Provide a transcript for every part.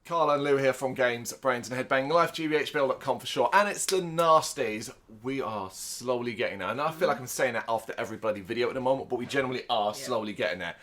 Carl and Lou here from Games, Brrraaains A Head-Banging Life, gbhblofficial for short, and it's the Nasties. We are slowly getting there, and I feel like I'm saying that after every bloody video at the moment, but we generally are slowly getting there.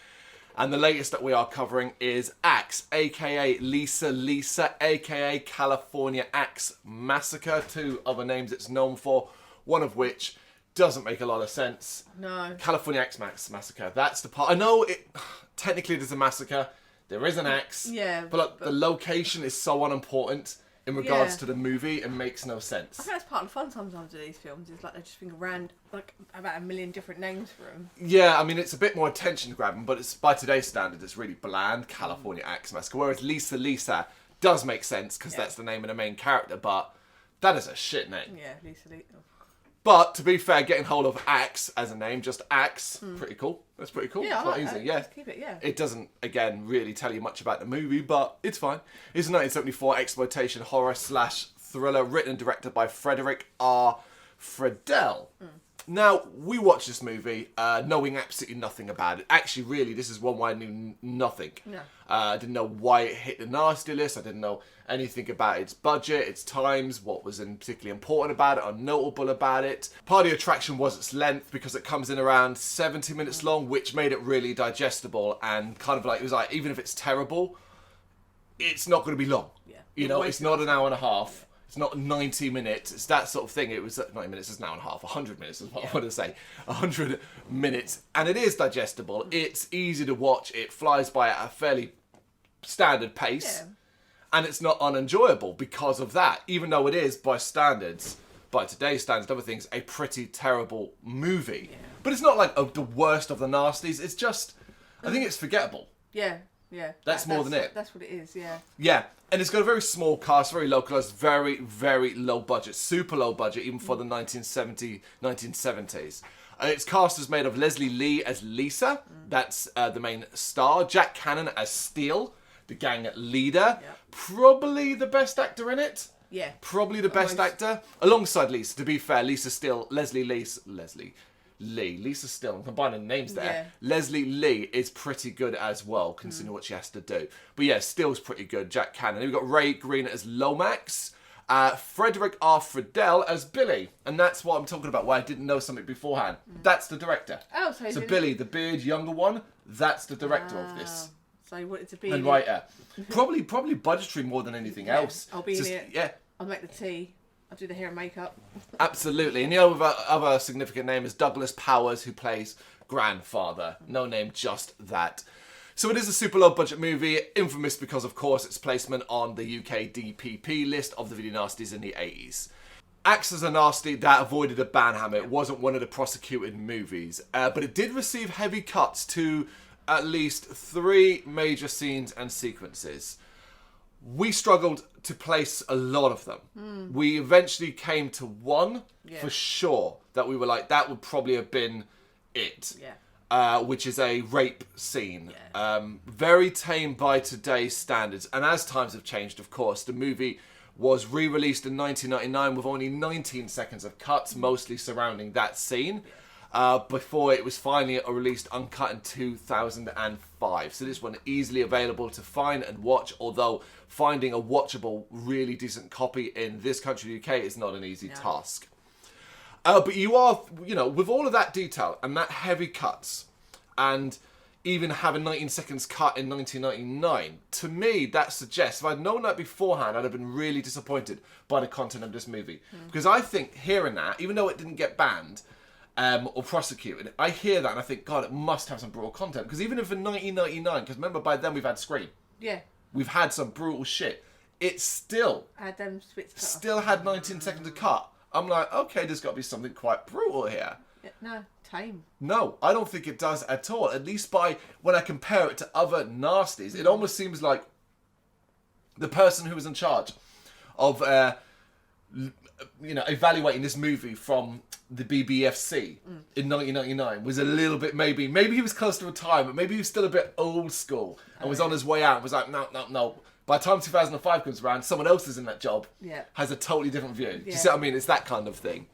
And the latest that we are covering is Axe, aka Lisa, aka California Axe Massacre, two other names it's known for, one of which doesn't make a lot of sense. No. California Axe Massacre, that's the part. I know it technically there's a massacre. There is an axe, but like, the location is so unimportant in regards to the movie, it makes no sense. I think that's part of the fun sometimes of these films, is like they just think around like about a million different names for them. Yeah, I mean, it's a bit more attention grabbing, but it's by today's standards, it's really bland, California Axe Massacre, whereas Lisa does make sense, because that's the name of the main character, but that is a shit name. Yeah, Lisa. But, to be fair, getting hold of Axe as a name, just Axe, pretty cool. That's pretty cool. Yeah, it's I quite like easy. that. Yeah. Just keep it, yeah. It doesn't, again, really tell you much about the movie, but it's fine. It's a 1974 exploitation horror / thriller written and directed by Frederick R. Friedel. Now, we watched this movie knowing absolutely nothing about it. Actually, really, this is one where I knew nothing. Yeah. I didn't know why it hit the nasty list. I didn't know anything about its budget, its times, what was particularly important about it or notable about it. Part of the attraction was its length, because it comes in around 70 minutes long, which made it really digestible and kind of like, it was like, even if it's terrible, it's not going to be long. Yeah. You know, it's not an hour and a half. It's not 90 minutes. It's that sort of thing. It was 90 minutes. It's an hour and a half. 100 minutes is what I want to say. 100 minutes. And it is digestible. It's easy to watch. It flies by at a fairly standard pace. Yeah. And it's not unenjoyable because of that. Even though it is, by standards, by today's standards, other things, a pretty terrible movie. Yeah. But it's not like the worst of the nasties. It's just, I think it's forgettable. Yeah. That's more than it. That's what it is, yeah. Yeah, and it's got a very small cast, very localized, very, very low budget, super low budget, even for the 1970s. Its cast is made of Leslie Lee as Lisa, that's the main star, Jack Cannon as Steele, the gang leader, probably the best actor in it. Yeah. Probably the best actor. Alongside Lisa, to be fair, Lisa Steele, Lisa Steele, I'm combining names there. Yeah. Leslie Lee is pretty good as well, considering what she has to do. But yeah, Steele's pretty good. Jack Cannon. We've got Ray Green as Lomax. Frederick R. Friedel as Billy. And that's what I'm talking about, why I didn't know something beforehand. That's the director. Oh, so Billy, the beard, younger one, that's the director of this. So you want it to be... And writer. Probably budgetary more than anything else. I'll be in it. Yeah. I'll make the tea. I'll do the hair and makeup. Absolutely. And the other significant name is Douglas Powers, who plays grandfather. No name, just that. So it is a super low budget movie, infamous because, of course, its placement on the UK DPP list of the video nasties in the 80s. Axe is a nasty that avoided a ban hammer. It wasn't one of the prosecuted movies, but it did receive heavy cuts to at least 3 major scenes and sequences. We struggled to place a lot of them. We eventually came to one for sure that we were like, that would probably have been it. Which is a rape scene. Very tame by today's standards. And as times have changed, of course, the movie was re-released in 1999 with only 19 seconds of cuts, mostly surrounding that scene. Before it was finally released uncut in 2005. So this one easily available to find and watch, although finding a watchable, really decent copy in this country, the UK, is not an easy task. But you are, with all of that detail and that heavy cuts, and even having 19 seconds cut in 1999, to me, that suggests, if I'd known that beforehand, I'd have been really disappointed by the content of this movie. Because I think hearing that, even though it didn't get banned, or prosecuted, I hear that and I think, God, it must have some brutal content. Because even if in 1999, because remember by then we've had Scream. Yeah. We've had some brutal shit. It still had them still had 19 seconds to cut. I'm like, okay, there's got to be something quite brutal here. Yeah, no, tame. No, I don't think it does at all. At least by when I compare it to other nasties, it almost seems like the person who was in charge of evaluating this movie from the BBFC in 1999 was a little bit, maybe he was close to retirement, maybe he was still a bit old school and was on his way out and was like, no. By the time 2005 comes around, someone else is in that job, has a totally different view. Do you see what I mean? It's that kind of thing.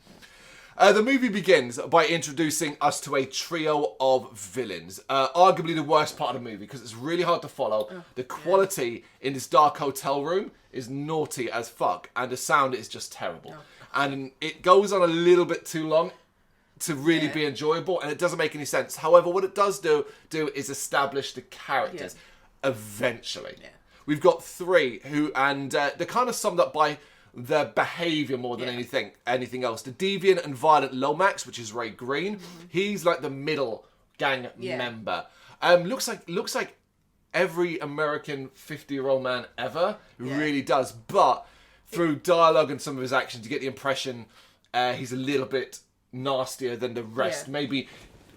The movie begins by introducing us to a trio of villains. Arguably the worst part of the movie because it's really hard to follow. The quality in this dark hotel room is naughty as fuck, and the sound is just terrible. And it goes on a little bit too long to really be enjoyable, and it doesn't make any sense. However, what it does do is establish the characters eventually. We've got three who, and they're kind of summed up by their behaviour more than anything else. The deviant and violent Lomax, which is Ray Green, he's like the middle gang member. Looks like every American 50-year-old man ever. It really does. But through dialogue and some of his actions, you get the impression he's a little bit nastier than the rest. Maybe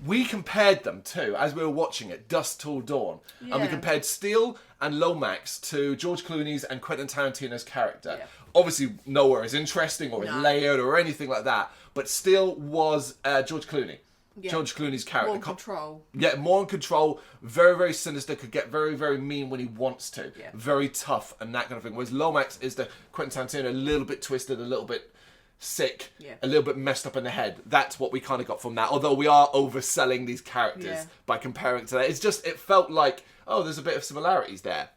we compared them too, as we were watching it, Dusk Till Dawn. And we compared Steele and Lomax to George Clooney's and Quentin Tarantino's character. Obviously, nowhere as interesting or as layered or anything like that. But Steele was George Clooney. George Clooney's character. More in control. Yeah, more in control. Very, very sinister. Could get very, very mean when he wants to. Very tough and that kind of thing. Whereas Lomax is the Quentin Tarantino, a little bit twisted, a little bit sick, a little bit messed up in the head. That's what we kind of got from that. Although we are overselling these characters by comparing to that. It's just, it felt like, oh, there's a bit of similarities there.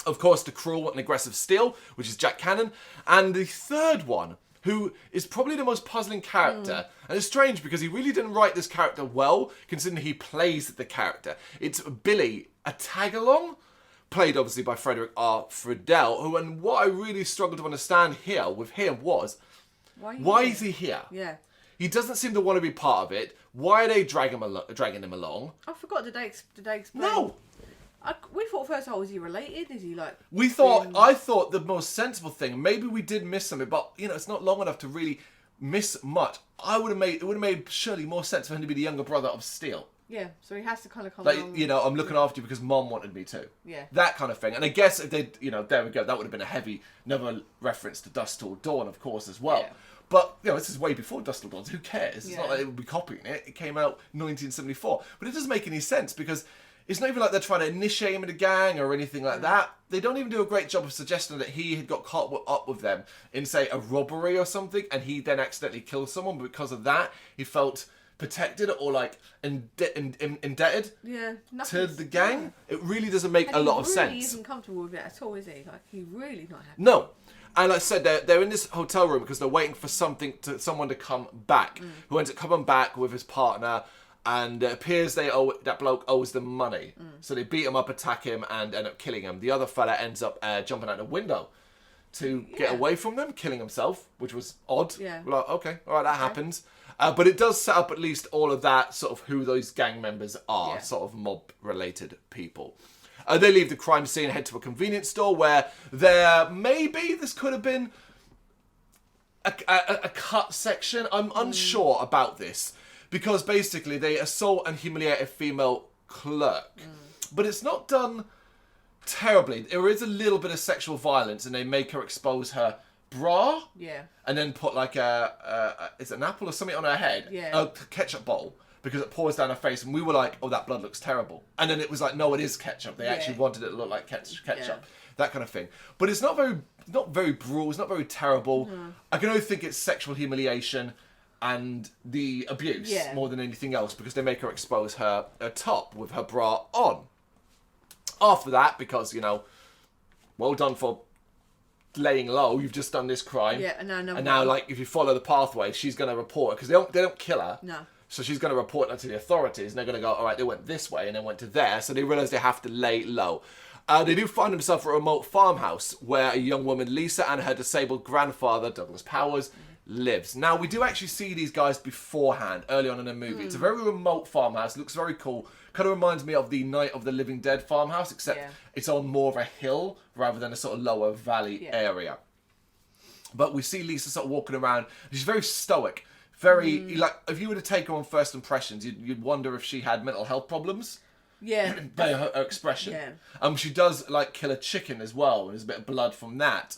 Of course, the cruel and aggressive Steele, which is Jack Cannon. And the third one, who is probably the most puzzling character. And it's strange because he really didn't write this character well, considering he plays the character. It's Billy, a tag-along, played obviously by Frederick R. Friedel, who, and what I really struggled to understand here with him was, why is he here? He doesn't seem to want to be part of it. Why are they dragging him along? I forgot, did they explain? No! We thought first, is he related? Is he like... I thought the most sensible thing, maybe we did miss something, but, you know, it's not long enough to really miss much. It would have made surely more sense for him to be the younger brother of Steele. Yeah, so he has to kind of come like, along. you know, I'm looking after you because Mom wanted me to. Yeah. That kind of thing. And I guess if they, you know, there we go. That would have been another reference to Dusk Till Dawn, of course, as well. But, you know, this is way before Dusk Till Dawn. So who cares? It's not like they would be copying it. It came out 1974. But it doesn't make any sense because it's not even like they're trying to initiate him in a gang or anything like that. They don't even do a great job of suggesting that he had got caught up with them in, say, a robbery or something, and he then accidentally killed someone. But because of that, he felt protected or like indebted to the gang. It really doesn't make a lot of sense. He isn't comfortable with it at all, is he? Like, he's really not happy. No. And like I said, they're in this hotel room because they're waiting for someone to come back, who ends up coming back with his partner, and it appears that bloke owes them money. So they beat him up, attack him, and end up killing him. The other fella ends up jumping out the window to get away from them, killing himself, which was odd. We're like, okay, all right, that happens. But it does set up at least all of that, sort of who those gang members are, sort of mob-related people. They leave the crime scene and head to a convenience store where maybe this could have been a cut section. I'm unsure about this because basically they assault and humiliate a female clerk. But it's not done terribly. There is a little bit of sexual violence and they make her expose her bra. And then put like is it an apple or something on her head? A ketchup bowl. Because it pours down her face, and we were like, oh, that blood looks terrible. And then it was like, no, it is ketchup. They actually wanted it to look like ketchup. That kind of thing. But it's not very brutal. It's not very terrible. I can only think it's sexual humiliation and the abuse more than anything else, because they make her expose her top with her bra on. After that, because, you know, well done for laying low. You've just done this crime. And now, like, if you follow the pathway, she's going to report it, because they don't kill her. So she's going to report that to the authorities, and they're going to go, all right, they went this way and then went to there. So they realise they have to lay low. They do find themselves at a remote farmhouse where a young woman, Lisa, and her disabled grandfather, Douglas Powers, lives. Now, we do actually see these guys beforehand, early on in the movie. It's a very remote farmhouse. Looks very cool. Kind of reminds me of the Night of the Living Dead farmhouse, except it's on more of a hill rather than a sort of lower valley area. But we see Lisa sort of walking around. She's very stoic. Very, like, if you were to take her on first impressions, you'd wonder if she had mental health problems. By her expression. She does, like, kill a chicken as well. There's a bit of blood from that.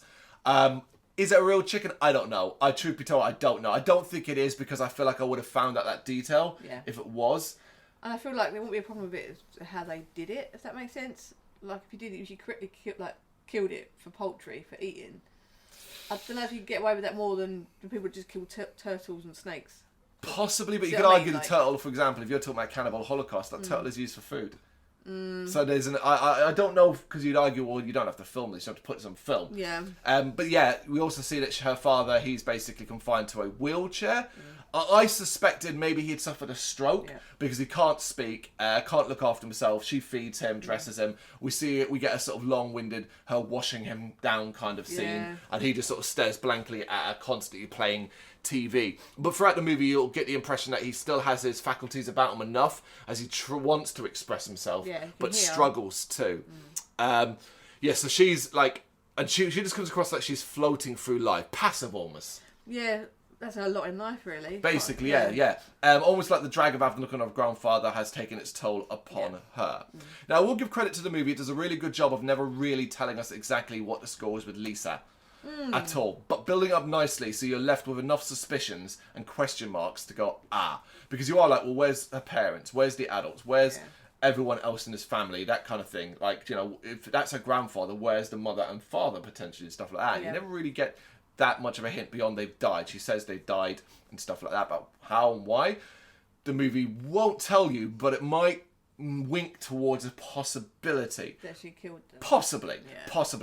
Is it a real chicken? I don't know. Truth be told, I don't know. I don't think it is, because I feel like I would have found out that detail if it was. And I feel like there won't be a problem with it how they did it, if that makes sense. Like, if you did it, if you correctly killed it for poultry, for eating. I don't know if you can get away with that more than people just kill turtles and snakes. Possibly, but See you what could I argue mean? the turtle, for example, if you're talking about cannibal holocaust, that turtle is used for food. So there's I don't know, because you'd argue, well, you don't have to film this, you have to put this on film. Yeah. But yeah, we also see that her father, he's basically confined to a wheelchair. I suspected maybe he'd suffered a stroke because he can't speak, can't look after himself. She feeds him, dresses him. We get a sort of long-winded, her washing him down kind of scene, and he just sort of stares blankly at her, constantly playing TV. But throughout the movie, you'll get the impression that he still has his faculties about him enough, as he wants to express himself, but struggles too. So she's like, and she just comes across like she's floating through life, passive almost. Yeah. That's a lot in life, really. Basically, yeah. Almost like the drag of having to look on her grandfather has taken its toll upon her. Now, I will give credit to the movie. It does a really good job of never really telling us exactly what the score is with Lisa at all, but building up nicely so you're left with enough suspicions and question marks to go, because you are like, well, where's her parents? Where's the adults? Where's everyone else in this family? That kind of thing. Like, you know, if that's her grandfather, where's the mother and father potentially, and stuff like that. You never really get that much of a hint beyond they've died. She says they've died and stuff like that, but how and why, the movie won't tell you, but it might wink towards a possibility. That she killed them. Possibly.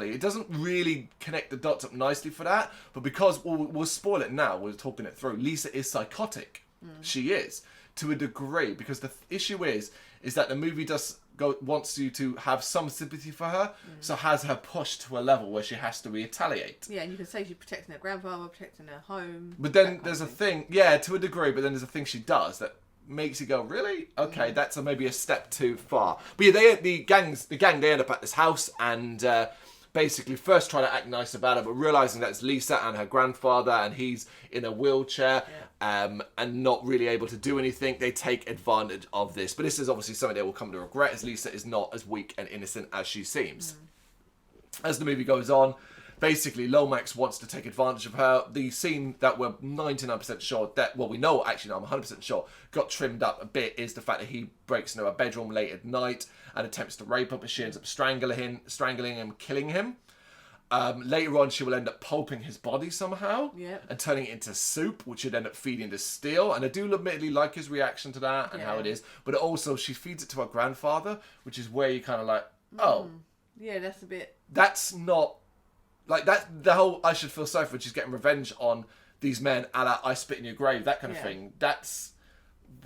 It doesn't really connect the dots up nicely for that, but because, we'll spoil it now, we're talking it through, Lisa is psychotic. She is, to a degree, because the issue is that the movie wants you to have some sympathy for her, so has her pushed to a level where she has to retaliate. Yeah, and you can say she's protecting her grandfather, protecting her home. But then there's a thing, to a degree, but then there's a thing she does that makes you go, really? Okay, that's maybe a step too far. But yeah, the gang, they end up at this house and basically first try to act nice about it, but realising that it's Lisa and her grandfather and he's in a wheelchair and not really able to do anything, they take advantage of this. But this is obviously something they will come to regret, as Lisa is not as weak and innocent as she seems. As the movie goes on, basically Lomax wants to take advantage of her. The scene that we're 99% sure that, well, we know, actually no, I'm 100% sure, got trimmed up a bit is the fact that he breaks into her bedroom late at night and attempts to rape her, but she ends up strangling him, killing him. Later on, she will end up pulping his body somehow and turning it into soup, which would end up feeding to Steele. And I do admittedly like his reaction to that and how it is. But also, she feeds it to her grandfather, which is where you kind of like, oh. Yeah, that's a bit... That's not... Like, that, the whole I should feel sorry for, she's getting revenge on these men, a la I spit in your grave, that kind of thing. That's...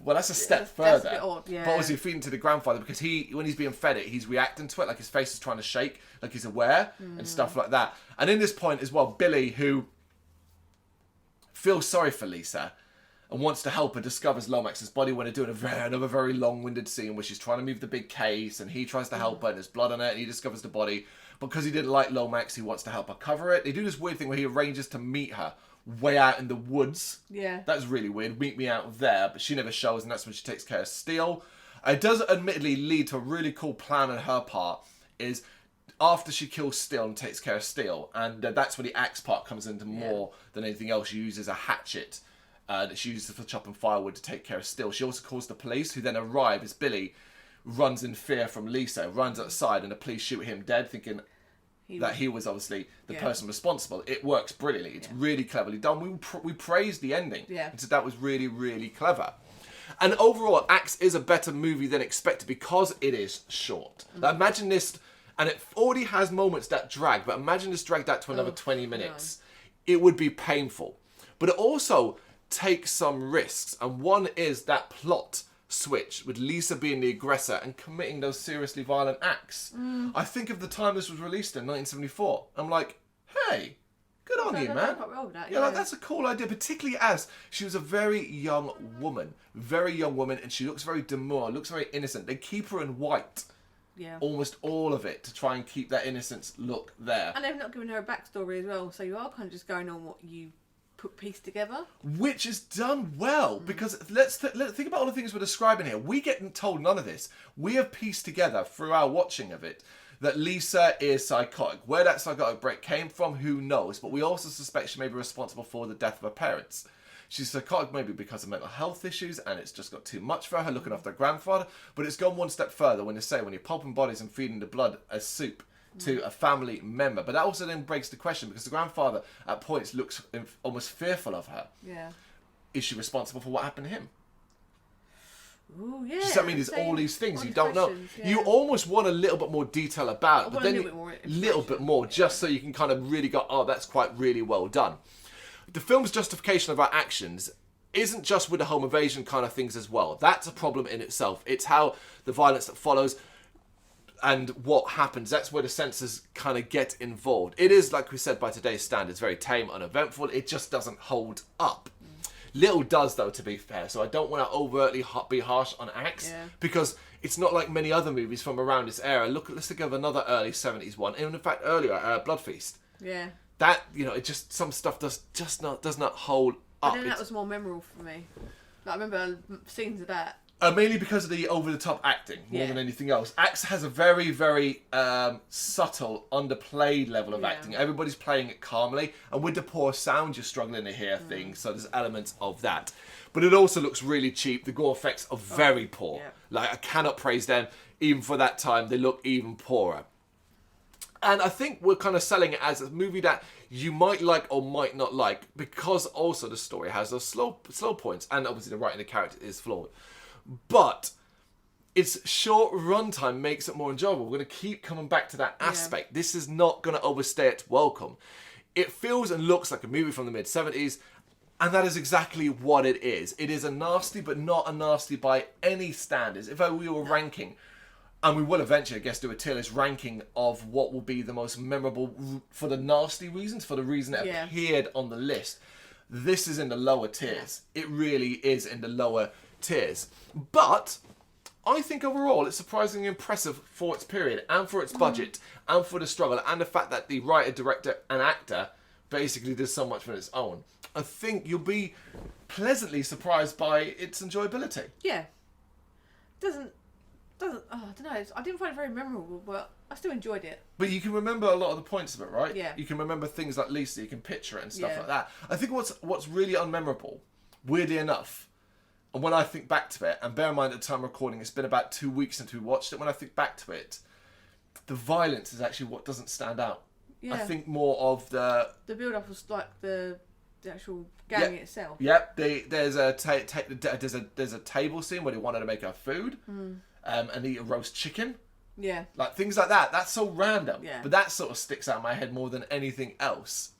Well, that's a step further. That's a bit odd, But obviously feeding to the grandfather, because when he's being fed it, he's reacting to it, like his face is trying to shake, like he's aware and stuff like that. And in this point as well, Billy, who feels sorry for Lisa and wants to help her, discovers Lomax's body when they're doing another very long-winded scene where she's trying to move the big case and he tries to help her and there's blood on it and he discovers the body. Because he didn't like Lomax, he wants to help her cover it. They do this weird thing where he arranges to meet her way out in the woods. Yeah. That's really weird. Meet me out there, but she never shows, and that's when she takes care of Steele. It does admittedly lead to a really cool plan on her part, is after she kills Steele and takes care of Steele, and that's when the axe part comes into more than anything else. She uses a hatchet that she uses for chopping firewood to take care of Steele. She also calls the police, who then arrive as Billy runs in fear from Lisa, runs outside, and the police shoot him dead, thinking that he was obviously the person responsible. It works brilliantly. It's really cleverly done. We praised the ending. And so that was really, really clever. And overall, Axe is a better movie than expected because it is short. Like, imagine this, and it already has moments that drag, but imagine this dragged out to another 20 minutes. No. It would be painful. But it also takes some risks, and one is that plot switch with Lisa being the aggressor and committing those seriously violent acts. I think of the time this was released in 1974. I'm like, hey, good on you, man. Like, that's a cool idea, particularly as she was a very young woman, and she looks very demure, looks very innocent. They keep her in white. Almost all of it to try and keep that innocence look there. And they've not given her a backstory as well, so you are kind of just going on what you piece together, which is done well, because let's think about all the things we're describing here. We get told none of this. We have pieced together through our watching of it that Lisa is psychotic. Where that psychotic break came from, who knows? But we also suspect she may be responsible for the death of her parents. She's psychotic maybe because of mental health issues, and it's just got too much for her, looking after her grandfather. But it's gone one step further when they say when you're pulping bodies and feeding the blood as soup to a family member. But that also then breaks the question, because the grandfather at points looks almost fearful of her. Yeah. Is she responsible for what happened to him? Ooh, yeah. Does that mean there's all these things you don't know? Yeah. You almost want a little bit more detail about it, but then a little bit more, just so you can kind of really go, oh, that's quite really well done. The film's justification of our actions isn't just with the home invasion kind of things as well. That's a problem in itself. It's how the violence that follows and what happens. That's where the censors kind of get involved. It is, like we said, by today's standards, very tame, uneventful. It just doesn't hold up. Little does, though, to be fair. So I don't want to overtly be harsh on Axe, because it's not like many other movies from around this era. Let's think of another early 70s one. And in fact, earlier, Blood Feast. Yeah. That, it just, some stuff does not hold up. But then that was more memorable for me. Like, I remember scenes of that. Mainly because of the over-the-top acting, more than anything else. Axe has a very, very subtle, underplayed level of acting. Everybody's playing it calmly, and with the poor sound, you're struggling to hear things, so there's elements of that. But it also looks really cheap. The gore effects are very poor. Yeah. Like, I cannot praise them. Even for that time, they look even poorer. And I think we're kind of selling it as a movie that you might like or might not like, because also the story has those slow points, and obviously the writing of the character is flawed. But its short runtime makes it more enjoyable. We're going to keep coming back to that aspect. This is not going to overstay its welcome. It feels and looks like a movie from the mid-70s, and that is exactly what it is. It is a nasty, but not a nasty by any standards. If we were ranking, and we will eventually, I guess, do a tier list ranking of what will be the most memorable for the nasty reasons, for the reason it appeared on the list, this is in the lower tiers. It really is in the lower tiers. But I think overall it's surprisingly impressive for its period and for its budget and for the struggle and the fact that the writer, director and actor basically did so much on its own. I think you'll be pleasantly surprised by its enjoyability. Yeah. I don't know. I didn't find it very memorable, but I still enjoyed it. But you can remember a lot of the points of it, right? Yeah. You can remember things like Lisa, you can picture it and stuff like that. I think what's really unmemorable, weirdly enough, and when I think back to it, and bear in mind at the time of recording, it's been about 2 weeks since we watched it, when I think back to it, the violence is actually what doesn't stand out. Yeah. I think more of the build-up was like the actual gang itself. Yep. There's a table scene where they wanted to make her food, and eat a roast chicken. Yeah. Like things like that. That's so random. Yeah. But that sort of sticks out in my head more than anything else.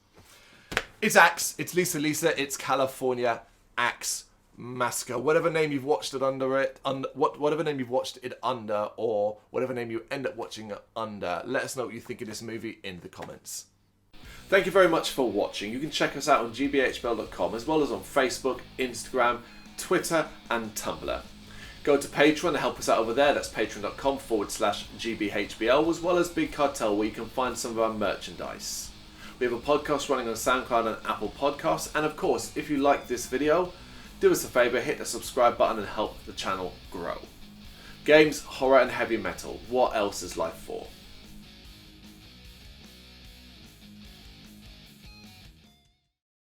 It's Axe. It's Lisa. It's California Axe Massacre. Whatever name you've watched it under, whatever name you've watched it under, or whatever name you end up watching it under, let us know what you think of this movie in the comments. Thank you very much for watching. You can check us out on gbhbl.com, as well as on Facebook, Instagram, Twitter and Tumblr. Go to Patreon to help us out over there. That's patreon.com/gbhbl, as well as Big Cartel, where you can find some of our merchandise. We have a podcast running on SoundCloud and Apple Podcasts. And of course, if you like this video, do us a favour, hit the subscribe button and help the channel grow. Games, horror and heavy metal. What else is life for?